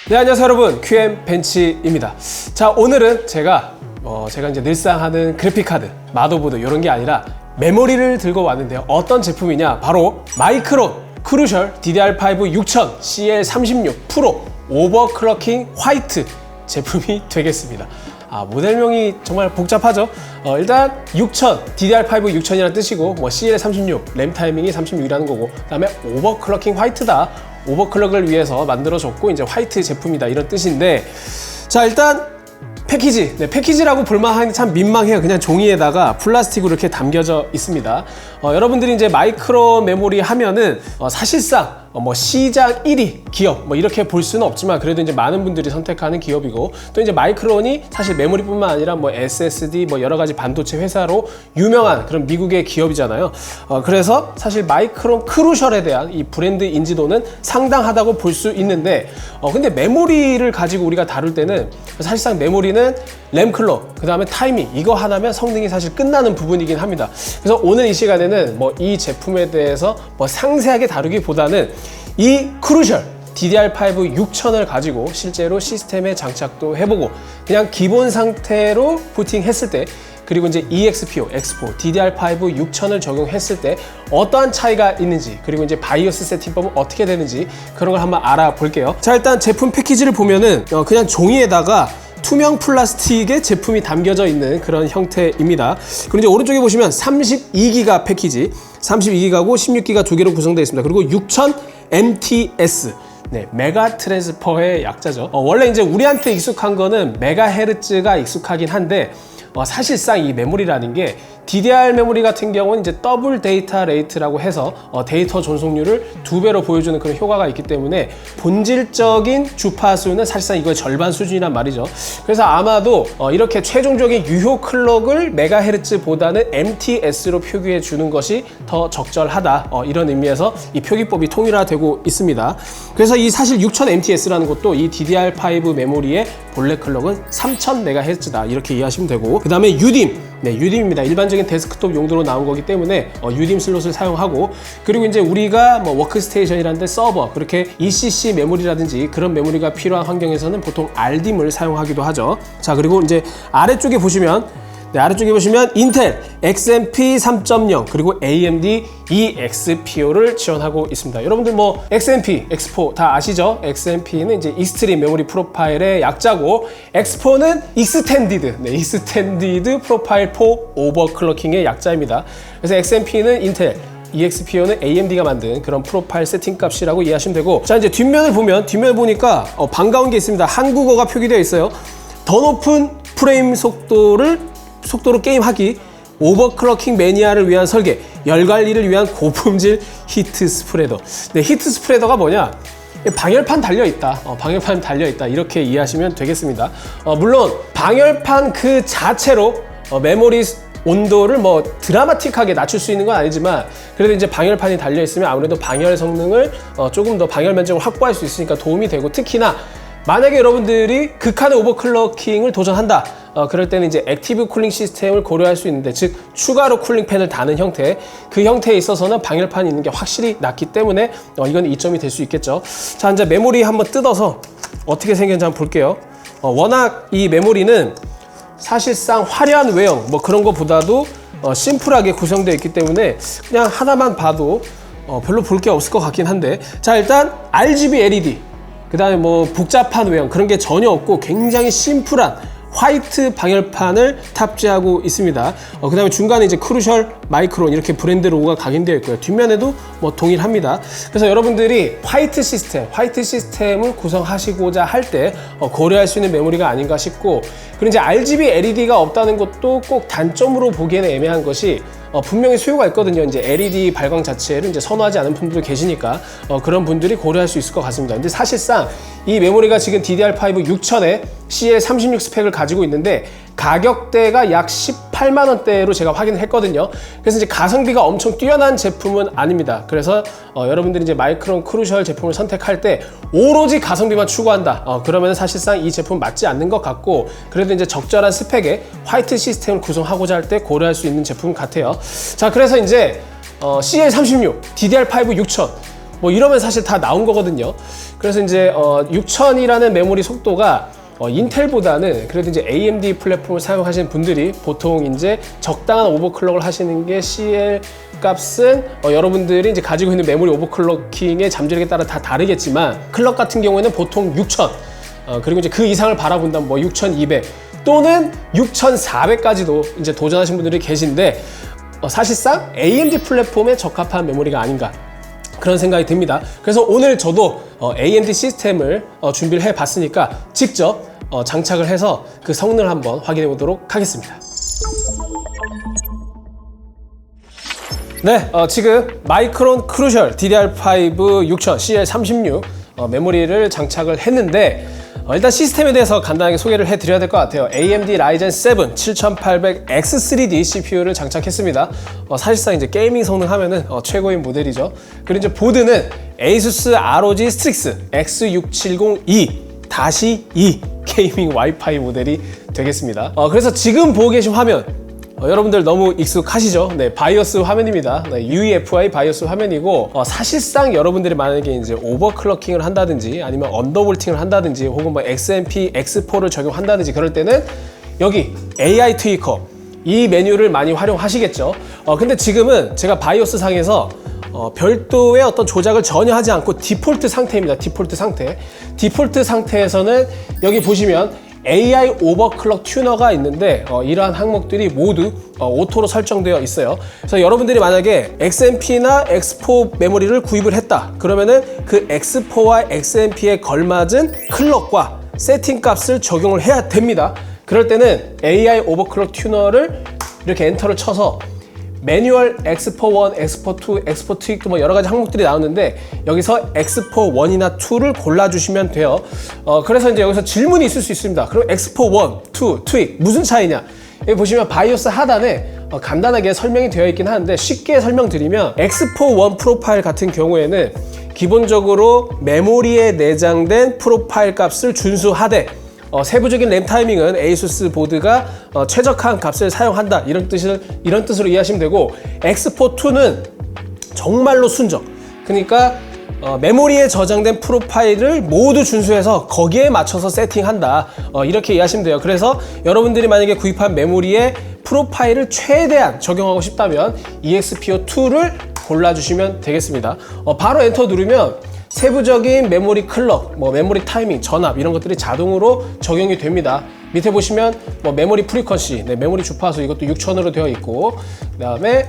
네, 안녕하세요 여러분, QM 벤치입니다. 자, 오늘은 제가 이제 늘상 하는 그래픽카드, 마더보드 이런 게 아니라 메모리를 들고 왔는데요. 어떤 제품이냐? 바로 마이크론 크루셜 DDR5 6000 CL36 프로 오버클럭킹 화이트 제품이 되겠습니다. 모델명이 정말 복잡하죠. 일단 6000, DDR5 6000이라는 뜻이고 CL36, 램 타이밍이 36이라는 거고, 그 다음에 오버클럭킹 화이트다. 오버클럭을 위해서 만들어졌고 이제 화이트 제품이다 이런 뜻인데, 자 일단 패키지, 패키지라고 볼만하니 참 민망해요. 그냥 종이에다가 플라스틱으로 이렇게 담겨져 있습니다. 여러분들이 이제 마이크론 메모리 하면은 사실상 시장 1위 기업 이렇게 볼 수는 없지만, 그래도 이제 많은 분들이 선택하는 기업이고, 또 이제 마이크론이 사실 메모리뿐만 아니라 SSD 여러 가지 반도체 회사로 유명한 그런 미국의 기업이잖아요. 그래서 사실 마이크론 크루셜에 대한 이 브랜드 인지도는 상당하다고 볼 수 있는데, 근데 메모리를 가지고 우리가 다룰 때는 사실상 메모리는 램 클럭, 그 다음에 타이밍, 이거 하나면 성능이 사실 끝나는 부분이긴 합니다. 그래서 오늘 이 시간에는 이 제품에 대해서 상세하게 다루기보다는 이 크루셜 DDR5 6000을 가지고 실제로 시스템에 장착도 해보고, 그냥 기본 상태로 부팅했을 때, 그리고 이제 EXPO, X4, DDR5 6000을 적용했을 때 어떠한 차이가 있는지, 그리고 이제 바이오스 세팅법은 어떻게 되는지, 그런 걸 한번 알아볼게요. 자, 일단 제품 패키지를 보면은 그냥 종이에다가 투명 플라스틱의 제품이 담겨져 있는 그런 형태입니다. 그리고 이제 오른쪽에 보시면 32기가 패키지, 32기가고 16기가 두 개로 구성되어 있습니다. 그리고 6000 MTS, 메가 트랜스퍼의 약자죠. 원래 이제 우리한테 익숙한 거는 메가헤르츠가 익숙하긴 한데, 사실상 이 메모리라는 게 DDR 메모리 같은 경우는 이제 더블 데이터 레이트라고 해서 데이터 전송률을 2배로 보여주는 그런 효과가 있기 때문에 본질적인 주파수는 사실상 이거의 절반 수준이란 말이죠. 그래서 아마도 이렇게 최종적인 유효 클럭을 메가헤르츠보다는 MTS로 표기해 주는 것이 더 적절하다, 이런 의미에서 이 표기법이 통일화되고 있습니다. 그래서 이 사실 6000 MTS라는 것도 이 DDR5 메모리의 본래 클럭은 3000MHz다 이렇게 이해하시면 되고, 그 다음에 UDIMM, UDIMM입니다. 일반적인 데스크톱 용도로 나온 거기 때문에 UDIMM 슬롯을 사용하고, 그리고 이제 우리가 워크스테이션이라는 데 서버, 그렇게 ECC 메모리라든지 그런 메모리가 필요한 환경에서는 보통 RDIMM을 사용하기도 하죠. 자, 그리고 이제 아래쪽에 보시면 인텔 XMP 3.0 그리고 AMD EXPO를 지원하고 있습니다. 여러분들 XMP, X4 다 아시죠? XMP는 이제 익스트림 메모리 프로파일의 약자고, X4는 익스텐디드 프로파일 4 오버클럭킹의 약자입니다. 그래서 XMP는 인텔, EXPO는 AMD가 만든 그런 프로파일 세팅 값이라고 이해하시면 되고, 자 이제 뒷면을 보니까 반가운 게 있습니다. 한국어가 표기되어 있어요. 더 높은 프레임 속도로 게임하기, 오버클럭킹 매니아를 위한 설계, 열 관리를 위한 고품질 히트 스프레더. 히트 스프레더가 뭐냐? 방열판 달려있다. 방열판 달려있다. 이렇게 이해하시면 되겠습니다. 물론 방열판 그 자체로 메모리 온도를 드라마틱하게 낮출 수 있는 건 아니지만, 그래도 이제 방열판이 달려있으면 아무래도 방열 성능을 조금 더 방열 면적을 확보할 수 있으니까 도움이 되고, 특히나 만약에 여러분들이 극한의 오버클럭킹을 도전한다, 그럴 때는 이제 액티브 쿨링 시스템을 고려할 수 있는데, 즉 추가로 쿨링팬을 다는 형태, 그 형태에 있어서는 방열판이 있는 게 확실히 낫기 때문에 이건 이점이 될 수 있겠죠. 자, 이제 메모리 한번 뜯어서 어떻게 생겼는지 한번 볼게요. 워낙 이 메모리는 사실상 화려한 외형 그런 것보다도 심플하게 구성되어 있기 때문에 그냥 하나만 봐도 별로 볼 게 없을 것 같긴 한데, 자 일단 RGB LED, 그 다음에 복잡한 외형 그런 게 전혀 없고 굉장히 심플한 화이트 방열판을 탑재하고 있습니다. 그 다음에 중간에 이제 크루셜 마이크론 이렇게 브랜드 로고가 각인되어 있고요. 뒷면에도 동일합니다. 그래서 여러분들이 화이트 시스템을 구성하시고자 할 때 고려할 수 있는 메모리가 아닌가 싶고, 그리고 이제 RGB LED가 없다는 것도 꼭 단점으로 보기에는 애매한 것이, 분명히 수요가 있거든요. 이제 LED 발광 자체를 이제 선호하지 않은 분들도 계시니까 그런 분들이 고려할 수 있을 것 같습니다. 근데 사실상 이 메모리가 지금 DDR5 6000에 CL36 스펙을 가지고 있는데, 가격대가 약 18만 원대로 제가 확인을 했거든요. 그래서 이제 가성비가 엄청 뛰어난 제품은 아닙니다. 그래서 여러분들이 이제 마이크론 크루셜 제품을 선택할 때 오로지 가성비만 추구한다, 그러면 사실상 이 제품 맞지 않는 것 같고, 그래도 이제 적절한 스펙의 화이트 시스템을 구성하고자 할 때 고려할 수 있는 제품 같아요. 자, 그래서 이제 CL36, DDR5 6000 뭐 이러면 사실 다 나온 거거든요. 그래서 이제 6000이라는 메모리 속도가 인텔보다는 그래도 이제 AMD 플랫폼을 사용하시는 분들이 보통 이제 적당한 오버클럭을 하시는 게 CL 값은 여러분들이 이제 가지고 있는 메모리 오버클럭킹의 잠재력에 따라 다 다르겠지만 클럭 같은 경우에는 보통 6000 그리고 이제 그 이상을 바라본다면 뭐 6200 또는 6400까지도 이제 도전하신 분들이 계신데 사실상 AMD 플랫폼에 적합한 메모리가 아닌가 그런 생각이 듭니다. 그래서 오늘 저도 AMD 시스템을 준비를 해 봤으니까 직접 장착을 해서 그 성능을 한번 확인해 보도록 하겠습니다. 네, 지금 마이크론 크루셜 DDR5 6000 CL36 메모리를 장착을 했는데 일단 시스템에 대해서 간단하게 소개를 해드려야 될 것 같아요. AMD Ryzen 7 7800X3D CPU를 장착했습니다. 사실상 이제 게이밍 성능 하면은 최고인 모델이죠. 그리고 이제 보드는 ASUS ROG Strix X670E-2 게이밍 와이파이 모델이 되겠습니다. 그래서 지금 보고 계신 화면 여러분들 너무 익숙하시죠? 네, 바이오스 화면입니다. 네, UEFI 바이오스 화면이고 사실상 여러분들이 만약에 이제 오버클럭킹을 한다든지 아니면 언더볼팅을 한다든지 혹은 뭐 XMP X4를 적용한다든지 그럴 때는 여기 AI 트위커 이 메뉴를 많이 활용하시겠죠. 근데 지금은 제가 바이오스 상에서 별도의 어떤 조작을 전혀 하지 않고 디폴트 상태입니다. 디폴트 상태. 디폴트 상태에서는 여기 보시면 AI 오버클럭 튜너가 있는데 이러한 항목들이 모두 오토로 설정되어 있어요. 그래서 여러분들이 만약에 XMP나 X4 메모리를 구입을 했다 그러면은 그 X4와 XMP에 걸맞은 클럭과 세팅 값을 적용을 해야 됩니다. 그럴 때는 AI 오버클럭 튜너를 이렇게 엔터를 쳐서 매뉴얼 X4 1, X4 2, X4 트윅 뭐 여러 가지 항목들이 나오는데 여기서 X4 1이나 2를 골라주시면 돼요. 그래서 이제 여기서 질문이 있을 수 있습니다. 그럼 X4 1, 2, 트윅 무슨 차이냐? 여기 보시면 바이오스 하단에 간단하게 설명이 되어 있긴 하는데 쉽게 설명드리면 X4 1 프로파일 같은 경우에는 기본적으로 메모리에 내장된 프로파일 값을 준수하되 세부적인 램 타이밍은 ASUS 보드가 최적화한 값을 사용한다 이런 뜻으로 이해하시면 되고 X4-2는 정말로 순정 그러니까 메모리에 저장된 프로파일을 모두 준수해서 거기에 맞춰서 세팅한다 이렇게 이해하시면 돼요. 그래서 여러분들이 만약에 구입한 메모리에 프로파일을 최대한 적용하고 싶다면 EXPO2를 골라주시면 되겠습니다. 바로 엔터 누르면 세부적인 메모리 클럭, 뭐 메모리 타이밍, 전압 이런 것들이 자동으로 적용이 됩니다. 밑에 보시면 뭐 메모리 프리퀀시, 네, 메모리 주파수 이것도 6000으로 되어 있고 그다음에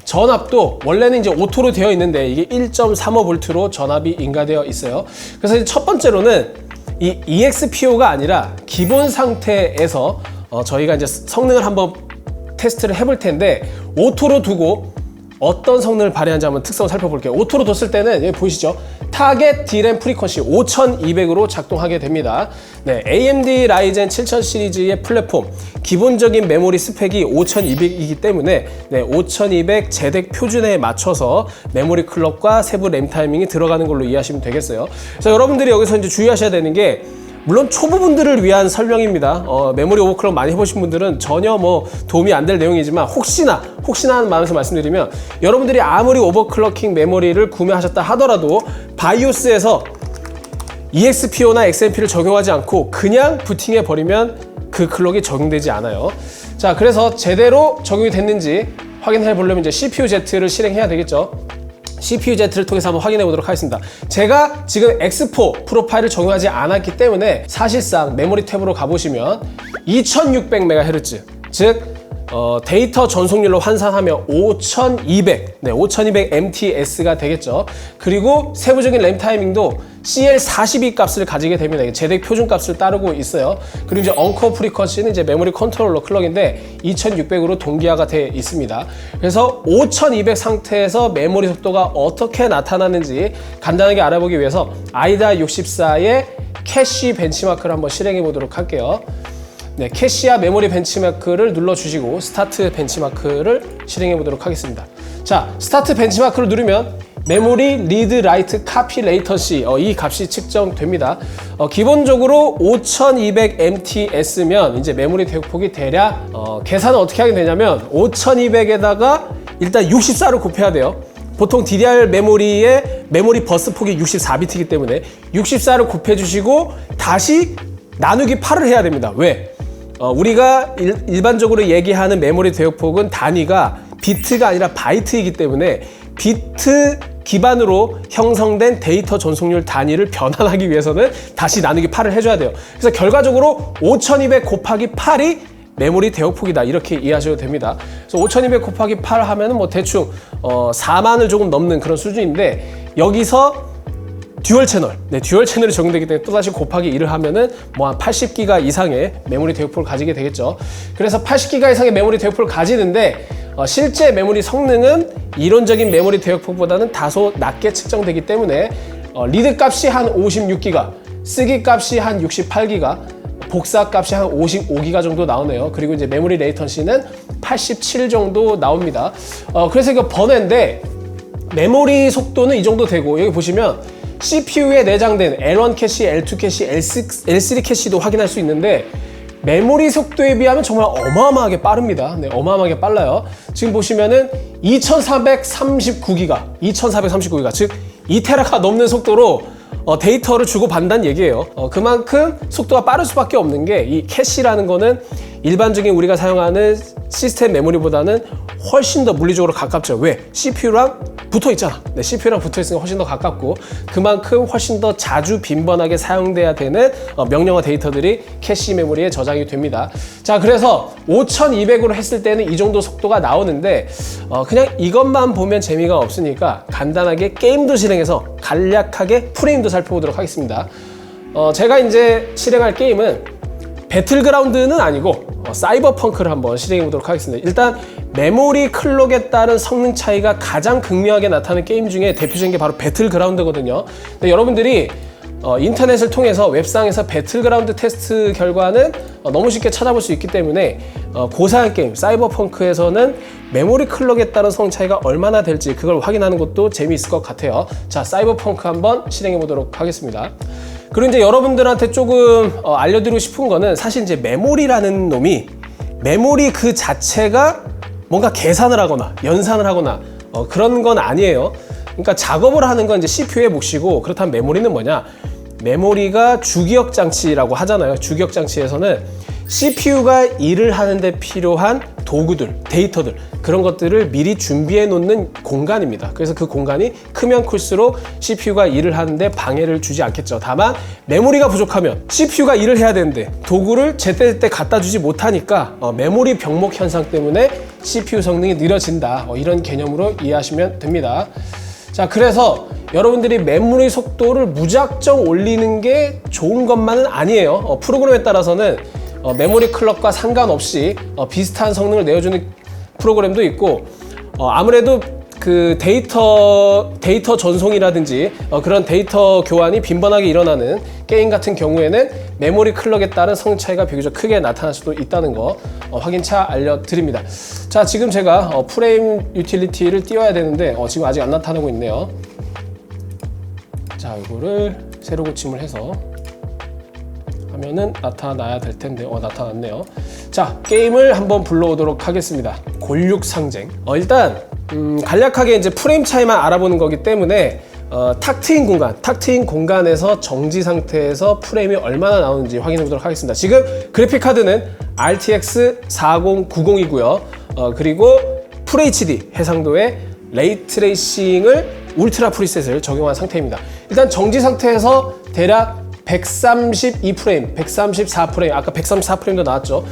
전압도 원래는 이제 오토로 되어 있는데 이게 1.35V로 전압이 인가되어 있어요. 그래서 이제 첫 번째로는 이 EXPO가 아니라 기본 상태에서 저희가 이제 성능을 한번 테스트를 해볼 텐데 오토로 두고 어떤 성능을 발휘하는지 한번 특성을 살펴볼게요. 오토로 뒀을 때는 여기 보이시죠? 타겟 D램 프리퀀시 5200으로 작동하게 됩니다. 네, AMD Ryzen 7000 시리즈의 플랫폼 기본적인 메모리 스펙이 5200이기 때문에 네, 5200 제덱 표준에 맞춰서 메모리 클럭과 세부 램 타이밍이 들어가는 걸로 이해하시면 되겠어요. 그래서 여러분들이 여기서 이제 주의하셔야 되는 게 물론 초보분들을 위한 설명입니다. 메모리 오버클럭 많이 해보신 분들은 전혀 뭐 도움이 안 될 내용이지만 혹시나 하는 마음에서 말씀드리면 여러분들이 아무리 오버클럭킹 메모리를 구매하셨다 하더라도 바이오스에서 EXPO나 XMP를 적용하지 않고 그냥 부팅해 버리면 그 클럭이 적용되지 않아요. 자, 그래서 제대로 적용이 됐는지 확인해 보려면 이제 CPU-Z를 실행해야 되겠죠. CPU-Z를 통해서 한번 확인해 보도록 하겠습니다. 제가 지금 X4 프로파일을 적용하지 않았기 때문에 사실상 메모리 탭으로 가보시면 2600MHz 즉 데이터 전속률로 환산하면 5200, 네, 5200 MTS가 되겠죠. 그리고 세부적인 램 타이밍도 CL42 값을 가지게 됩니다. 제덱 표준 값을 따르고 있어요. 그리고 이제 언커 프리퀀시는 이제 메모리 컨트롤러 클럭인데 2600으로 동기화가 되어 있습니다. 그래서 5200 상태에서 메모리 속도가 어떻게 나타나는지 간단하게 알아보기 위해서 아이다 64의 캐시 벤치마크를 한번 실행해 보도록 할게요. 네, 캐시와 메모리 벤치마크를 눌러주시고 스타트 벤치마크를 실행해 보도록 하겠습니다. 자, 스타트 벤치마크를 누르면 메모리 리드 라이트 카피 레이턴시 이 값이 측정됩니다. 기본적으로 5200 MTS면 이제 메모리 대폭이 대략 계산은 어떻게 하게 되냐면 5200에다가 일단 64를 곱해야 돼요. 보통 DDR 메모리의 메모리 버스 폭이 64비트이기 때문에 64를 곱해주시고 다시 나누기 8을 해야 됩니다. 왜? 우리가 일반적으로 얘기하는 메모리 대역폭은 단위가 비트가 아니라 바이트이기 때문에 비트 기반으로 형성된 데이터 전송률 단위를 변환하기 위해서는 다시 나누기 8을 해줘야 돼요. 그래서 결과적으로 5200 곱하기 8이 메모리 대역폭이다, 이렇게 이해하셔도 됩니다. 그래서 5200 곱하기 8 하면은 뭐 대충 4만을 조금 넘는 그런 수준인데, 여기서 듀얼 채널, 듀얼 채널이 적용되기 때문에 또다시 곱하기 1을 하면은 뭐 한 80기가 이상의 메모리 대역폭을 가지게 되겠죠. 그래서 80기가 이상의 메모리 대역폭을 가지는데 실제 메모리 성능은 이론적인 메모리 대역폭보다는 다소 낮게 측정되기 때문에 리드 값이 한 56기가, 쓰기 값이 한 68기가, 복사 값이 한 55기가 정도 나오네요. 그리고 이제 메모리 레이턴시는 87 정도 나옵니다. 그래서 이거 번외인데 메모리 속도는 이 정도 되고, 여기 보시면 CPU에 내장된 L1 캐시, L2 캐시, L3 캐시도 확인할 수 있는데 메모리 속도에 비하면 정말 어마어마하게 빠릅니다. 네, 어마어마하게 빨라요. 지금 보시면은 2439기가, 즉 2테라가 넘는 속도로 데이터를 주고받는다는 얘기예요. 그만큼 속도가 빠를 수밖에 없는 게, 이 캐시라는 거는 일반적인 우리가 사용하는 시스템 메모리보다는 훨씬 더 물리적으로 가깝죠. 왜? CPU랑 붙어 있잖아. CPU랑 붙어 있으니까 훨씬 더 가깝고, 그만큼 훨씬 더 자주 빈번하게 사용돼야 되는 명령어 데이터들이 캐시 메모리에 저장이 됩니다. 자, 그래서 5200으로 했을 때는 이 정도 속도가 나오는데 그냥 이것만 보면 재미가 없으니까 간단하게 게임도 실행해서 간략하게 프레임도 살펴보도록 하겠습니다. 제가 이제 실행할 게임은 배틀그라운드는 아니고 사이버펑크를 한번 실행해 보도록 하겠습니다. 일단 메모리 클럭에 따른 성능 차이가 가장 극명하게 나타나는 게임 중에 대표적인 게 바로 배틀그라운드거든요. 근데 여러분들이 인터넷을 통해서 웹상에서 배틀그라운드 테스트 결과는 너무 쉽게 찾아볼 수 있기 때문에 고사양 게임 사이버펑크에서는 메모리 클럭에 따른 성능 차이가 얼마나 될지 그걸 확인하는 것도 재미있을 것 같아요. 자, 사이버펑크 한번 실행해 보도록 하겠습니다. 그리고 이제 여러분들한테 조금 알려드리고 싶은 거는, 사실 이제 메모리라는 놈이, 메모리 그 자체가 뭔가 계산을 하거나 연산을 하거나 그런 건 아니에요. 그러니까 작업을 하는 건 이제 CPU의 몫이고, 그렇다면 메모리는 뭐냐? 메모리가 주기억 장치라고 하잖아요. 주기억 장치에서는 CPU가 일을 하는데 필요한 도구들, 데이터들, 그런 것들을 미리 준비해 놓는 공간입니다. 그래서 그 공간이 크면 클수록 CPU가 일을 하는데 방해를 주지 않겠죠. 다만 메모리가 부족하면 CPU가 일을 해야 되는데 도구를 제때제때 갖다 주지 못하니까 메모리 병목 현상 때문에 CPU 성능이 느려진다, 이런 개념으로 이해하시면 됩니다. 자, 그래서 여러분들이 메모리 속도를 무작정 올리는 게 좋은 것만은 아니에요. 프로그램에 따라서는 메모리 클럭과 상관없이 비슷한 성능을 내어주는 프로그램도 있고, 아무래도 그 데이터 전송이라든지 그런 데이터 교환이 빈번하게 일어나는 게임 같은 경우에는 메모리 클럭에 따른 성능 차이가 비교적 크게 나타날 수도 있다는 거 확인차 알려드립니다. 자, 지금 제가 프레임 유틸리티를 띄워야 되는데 지금 아직 안 나타나고 있네요. 자, 이거를 새로 고침을 해서 하면은 나타나야 될 텐데 나타났네요. 자, 게임을 한번 불러오도록 하겠습니다. 골육상쟁. 일단 간략하게 이제 프레임 차이만 알아보는 거기 때문에 탁 트인 공간에서 정지 상태에서 프레임이 얼마나 나오는지 확인해 보도록 하겠습니다. 지금 그래픽 카드는 RTX 4090이고요. 그리고 FHD 해상도의 레이트레이싱을 울트라 프리셋을 적용한 상태입니다. 일단 정지 상태에서 대략 132프레임, 134프레임, 아까 134프레임도 나왔죠.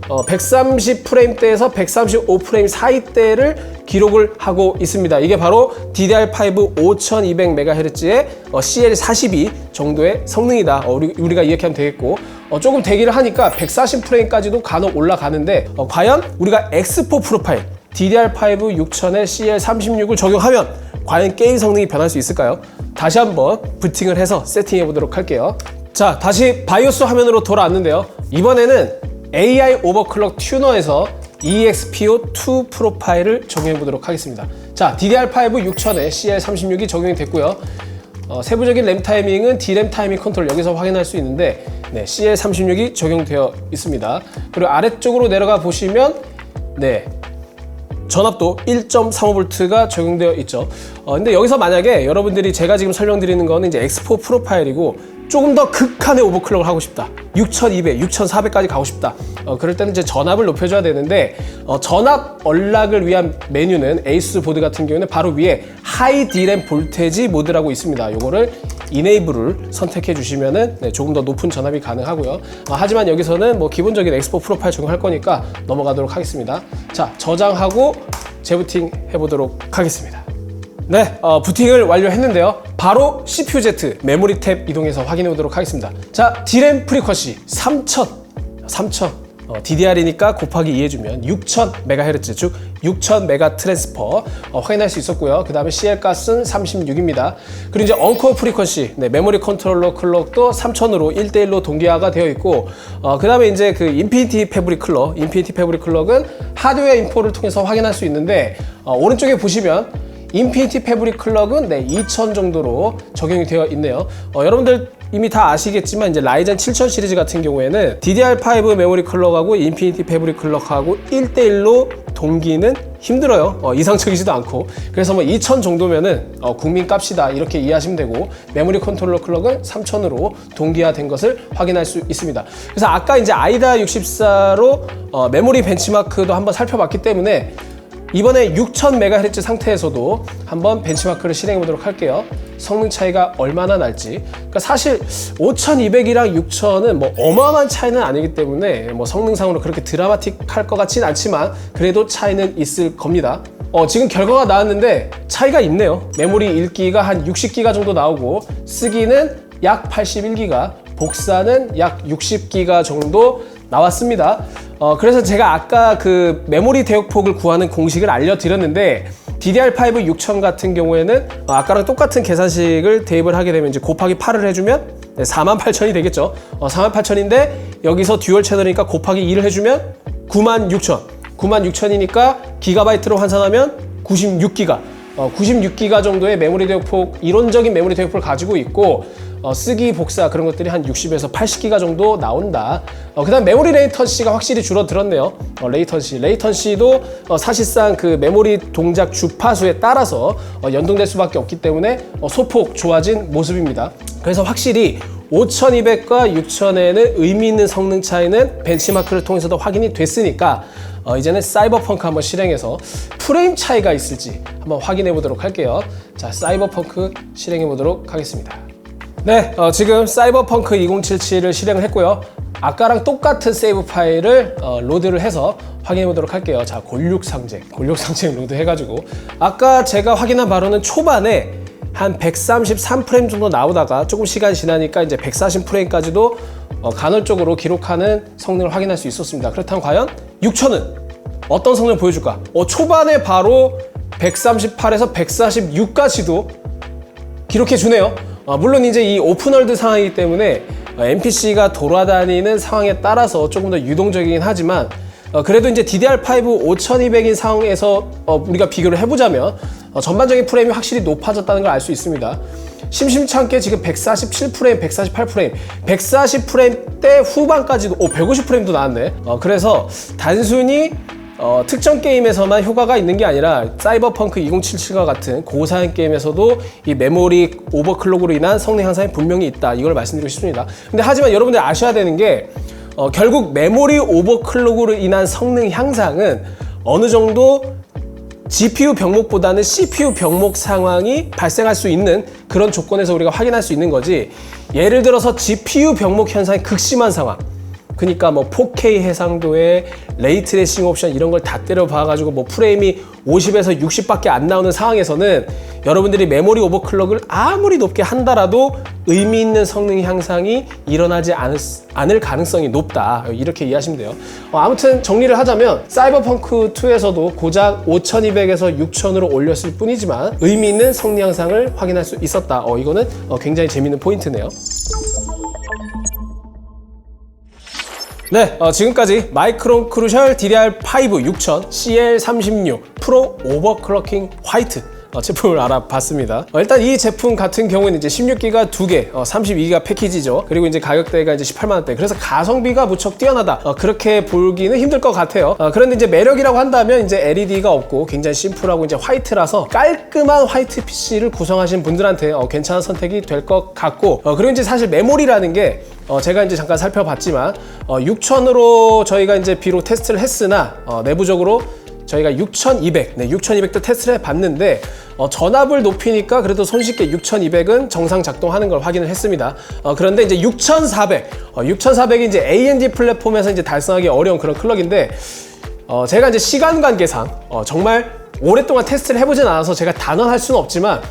130프레임대에서 135프레임 사이대를 기록을 하고 있습니다. 이게 바로 DDR5 5200MHz의 CL42 정도의 성능이다. 우리가 이렇게 하면 되겠고, 조금 대기를 하니까 140프레임까지도 간혹 올라가는데 과연 우리가 X4 프로파일 DDR5 6000에 CL36을 적용하면 과연 게임 성능이 변할 수 있을까요? 다시 한번 부팅을 해서 세팅해 보도록 할게요. 자, 다시 바이오스 화면으로 돌아왔는데요. 이번에는 AI 오버클럭 튜너에서 EXPO2 프로파일을 적용해 보도록 하겠습니다. 자, DDR5 6000에 CL36이 적용이 됐고요. 세부적인 램 타이밍은 D램 타이밍 컨트롤 여기서 확인할 수 있는데 CL36이 적용되어 있습니다. 그리고 아래쪽으로 내려가 보시면 전압도 1.35V가 적용되어 있죠. 근데 여기서 만약에 여러분들이 제가 지금 설명드리는 거는 이제 X4 프로파일이고 조금 더 극한의 오버클럭을 하고 싶다. 6200, 6400까지 가고 싶다. 그럴 때는 이제 전압을 높여줘야 되는데 전압 언락을 위한 메뉴는 에이수 보드 같은 경우는 바로 위에 하이 D램 볼테지 모드라고 있습니다. 요거를 이네이블을 선택해 주시면은 조금 더 높은 전압이 가능하고요. 하지만 여기서는 뭐 기본적인 X4 프로파일 적용할 거니까 넘어가도록 하겠습니다. 자, 저장하고 재부팅 해보도록 하겠습니다. 네, 부팅을 완료했는데요. 바로 CPU-Z 메모리 탭 이동해서 확인해 보도록 하겠습니다. 자, D램 프리퀀시 3000 DDR이니까 곱하기 2 해주면 6000MHz, 즉 6000메가 트랜스퍼 확인할 수 있었고요. 그 다음에 CL 가스는 36입니다. 그리고 이제 언코어 프리퀀시, 메모리 컨트롤러 클럭도 3000으로 1대1로 동기화가 되어 있고, 그 다음에 이제 그 인피니티 패브릭 클럭은 하드웨어 인포를 통해서 확인할 수 있는데, 오른쪽에 보시면 인피니티 패브릭 클럭은 2000 정도로 적용이 되어 있네요. 여러분들 이미 다 아시겠지만 이제 라이젠 7000 시리즈 같은 경우에는 DDR5 메모리 클럭하고 인피니티 패브릭 클럭하고 1대1로 동기는 힘들어요. 이상적이지도 않고. 그래서 뭐 2000 정도면은 국민 값이다 이렇게 이해하시면 되고, 메모리 컨트롤러 클럭은 3000으로 동기화된 것을 확인할 수 있습니다. 그래서 아까 이제 아이다 64로 메모리 벤치마크도 한번 살펴봤기 때문에 이번에 6000MHz 상태에서도 한번 벤치마크를 실행해 보도록 할게요. 성능 차이가 얼마나 날지. 그러니까 사실 5200이랑 6000은 뭐 어마어마한 차이는 아니기 때문에 뭐 성능상으로 그렇게 드라마틱할 것 같진 않지만 그래도 차이는 있을 겁니다. 지금 결과가 나왔는데 차이가 있네요. 메모리 읽기가 한 60기가 정도 나오고 쓰기는 약 81기가, 복사는 약 60기가 정도 나왔습니다. 그래서 제가 아까 그 메모리 대역폭을 구하는 공식을 알려드렸는데, DDR5 6000 같은 경우에는 아까랑 똑같은 계산식을 대입을 하게 되면 이제 곱하기 8을 해주면 48000이 되겠죠. 48000인데 여기서 듀얼 채널이니까 곱하기 2를 해주면 96000. 96000이니까 기가바이트로 환산하면 96기가. 96기가 정도의 메모리 대역폭, 이론적인 메모리 대역폭을 가지고 있고, 쓰기, 복사 그런 것들이 한 60에서 80기가 정도 나온다. 그 다음 메모리 레이턴시가 확실히 줄어들었네요. 레이턴시도 사실상 그 메모리 동작 주파수에 따라서 연동될 수밖에 없기 때문에 소폭 좋아진 모습입니다. 그래서 확실히 5200과 6000에는 의미 있는 성능 차이는 벤치마크를 통해서도 확인이 됐으니까 이제는 사이버펑크 한번 실행해서 프레임 차이가 있을지 한번 확인해 보도록 할게요. 자, 사이버펑크 실행해 보도록 하겠습니다. 네, 지금 사이버펑크 2077을 실행을 했고요. 아까랑 똑같은 세이브 파일을 로드를 해서 확인해 보도록 할게요. 자, 골육상제 로드 해가지고 아까 제가 확인한 바로는 초반에 한 133프레임 정도 나오다가 조금 시간이 지나니까 이제 140프레임까지도 간헐적으로 기록하는 성능을 확인할 수 있었습니다. 그렇다면 과연 6000은 어떤 성능을 보여줄까? 초반에 바로 138에서 146까지도 기록해 주네요. 물론 이제 이 오픈월드 상황이기 때문에 NPC가 돌아다니는 상황에 따라서 조금 더 유동적이긴 하지만 그래도 이제 DDR5 5200인 상황에서 우리가 비교를 해보자면 전반적인 프레임이 확실히 높아졌다는 걸 알 수 있습니다. 심심치 않게 지금 147프레임, 148프레임, 140프레임대 후반까지도 150프레임도 나왔네. 그래서 단순히 특정 게임에서만 효과가 있는 게 아니라 사이버펑크 2077과 같은 고사양 게임에서도 이 메모리 오버클럭으로 인한 성능 향상이 분명히 있다, 이걸 말씀드리고 싶습니다. 근데 하지만 여러분들 아셔야 되는 게 결국 메모리 오버클럭으로 인한 성능 향상은 어느 정도 GPU 병목보다는 CPU 병목 상황이 발생할 수 있는 그런 조건에서 우리가 확인할 수 있는 거지, 예를 들어서 GPU 병목 현상이 극심한 상황, 그러니까 뭐 4K 해상도에 레이트레이싱 옵션 이런 걸 다 때려 봐가지고 뭐 프레임이 50에서 60밖에 안 나오는 상황에서는 여러분들이 메모리 오버클럭을 아무리 높게 한다라도 의미 있는 성능 향상이 일어나지 않을 가능성이 높다, 이렇게 이해하시면 돼요. 아무튼 정리를 하자면 사이버펑크 2에서도 고작 5200에서 6000으로 올렸을 뿐이지만 의미 있는 성능 향상을 확인할 수 있었다. 이거는 굉장히 재밌는 포인트네요. 네, 지금까지 마이크론 크루셜 DDR5 6000 CL36 프로 오버클럭킹 화이트 제품을 알아봤습니다. 일단 이 제품 같은 경우는 이제 16기가 2개, 32기가 패키지죠. 그리고 이제 가격대가 이제 18만 원대. 그래서 가성비가 무척 뛰어나다. 그렇게 보기는 힘들 것 같아요. 그런데 이제 매력이라고 한다면 이제 LED가 없고 굉장히 심플하고 이제 화이트라서 깔끔한 화이트 PC를 구성하신 분들한테 괜찮은 선택이 될 것 같고, 그리고 이제 사실 메모리라는 게 제가 이제 잠깐 살펴봤지만 6000으로 저희가 이제 비록 테스트를 했으나 내부적으로 저희가 6200, 6200도 테스트를 해봤는데 전압을 높이니까 그래도 손쉽게 6200은 정상 작동하는 걸 확인을 했습니다. 그런데 이제 6400이 이제 AMD 플랫폼에서 이제 달성하기 어려운 그런 클럭인데 제가 이제 시간 관계상 정말 오랫동안 테스트를 해보진 않아서 제가 단언할 수는 없지만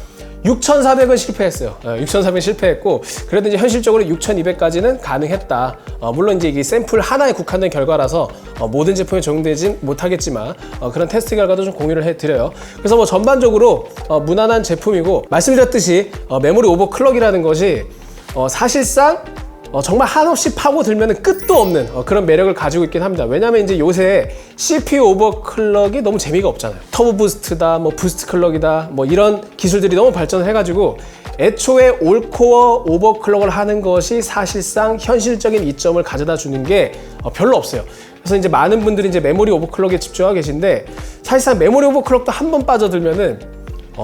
6400은 실패했어요. 6400은 실패했고, 그래도 이제 현실적으로 6200까지는 가능했다. 물론 이제 이게 샘플 하나에 국한된 결과라서 모든 제품에 적용되진 못하겠지만 그런 테스트 결과도 좀 공유를 해드려요. 그래서 뭐 전반적으로 무난한 제품이고, 말씀드렸듯이 메모리 오버클럭이라는 것이 사실상 정말 한없이 파고들면 끝도 없는 그런 매력을 가지고 있긴 합니다. 왜냐면 이제 요새 CPU 오버클럭이 너무 재미가 없잖아요. 터보 부스트다, 뭐 부스트 클럭이다, 뭐 이런 기술들이 너무 발전을 해가지고 애초에 올코어 오버클럭을 하는 것이 사실상 현실적인 이점을 가져다 주는 게 별로 없어요. 그래서 이제 많은 분들이 이제 메모리 오버클럭에 집중하고 계신데, 사실상 메모리 오버클럭도 한 번 빠져들면은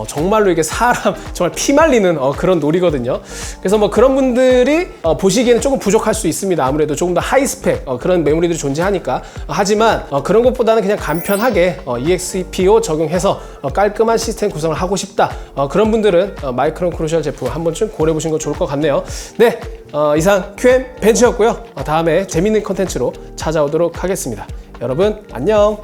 정말로 이게 사람 정말 피 말리는 그런 놀이거든요. 그래서 뭐 그런 분들이 보시기에는 조금 부족할 수 있습니다. 아무래도 조금 더 하이 스펙 그런 메모리들이 존재하니까. 하지만 그런 것보다는 그냥 간편하게 EXPO 적용해서 깔끔한 시스템 구성을 하고 싶다, 그런 분들은 마이크론 크루셜 제품 한 번쯤 고려해 보시는 거 좋을 것 같네요. 네, 이상 QM 벤츠였고요. 다음에 재밌는 컨텐츠로 찾아오도록 하겠습니다. 여러분 안녕.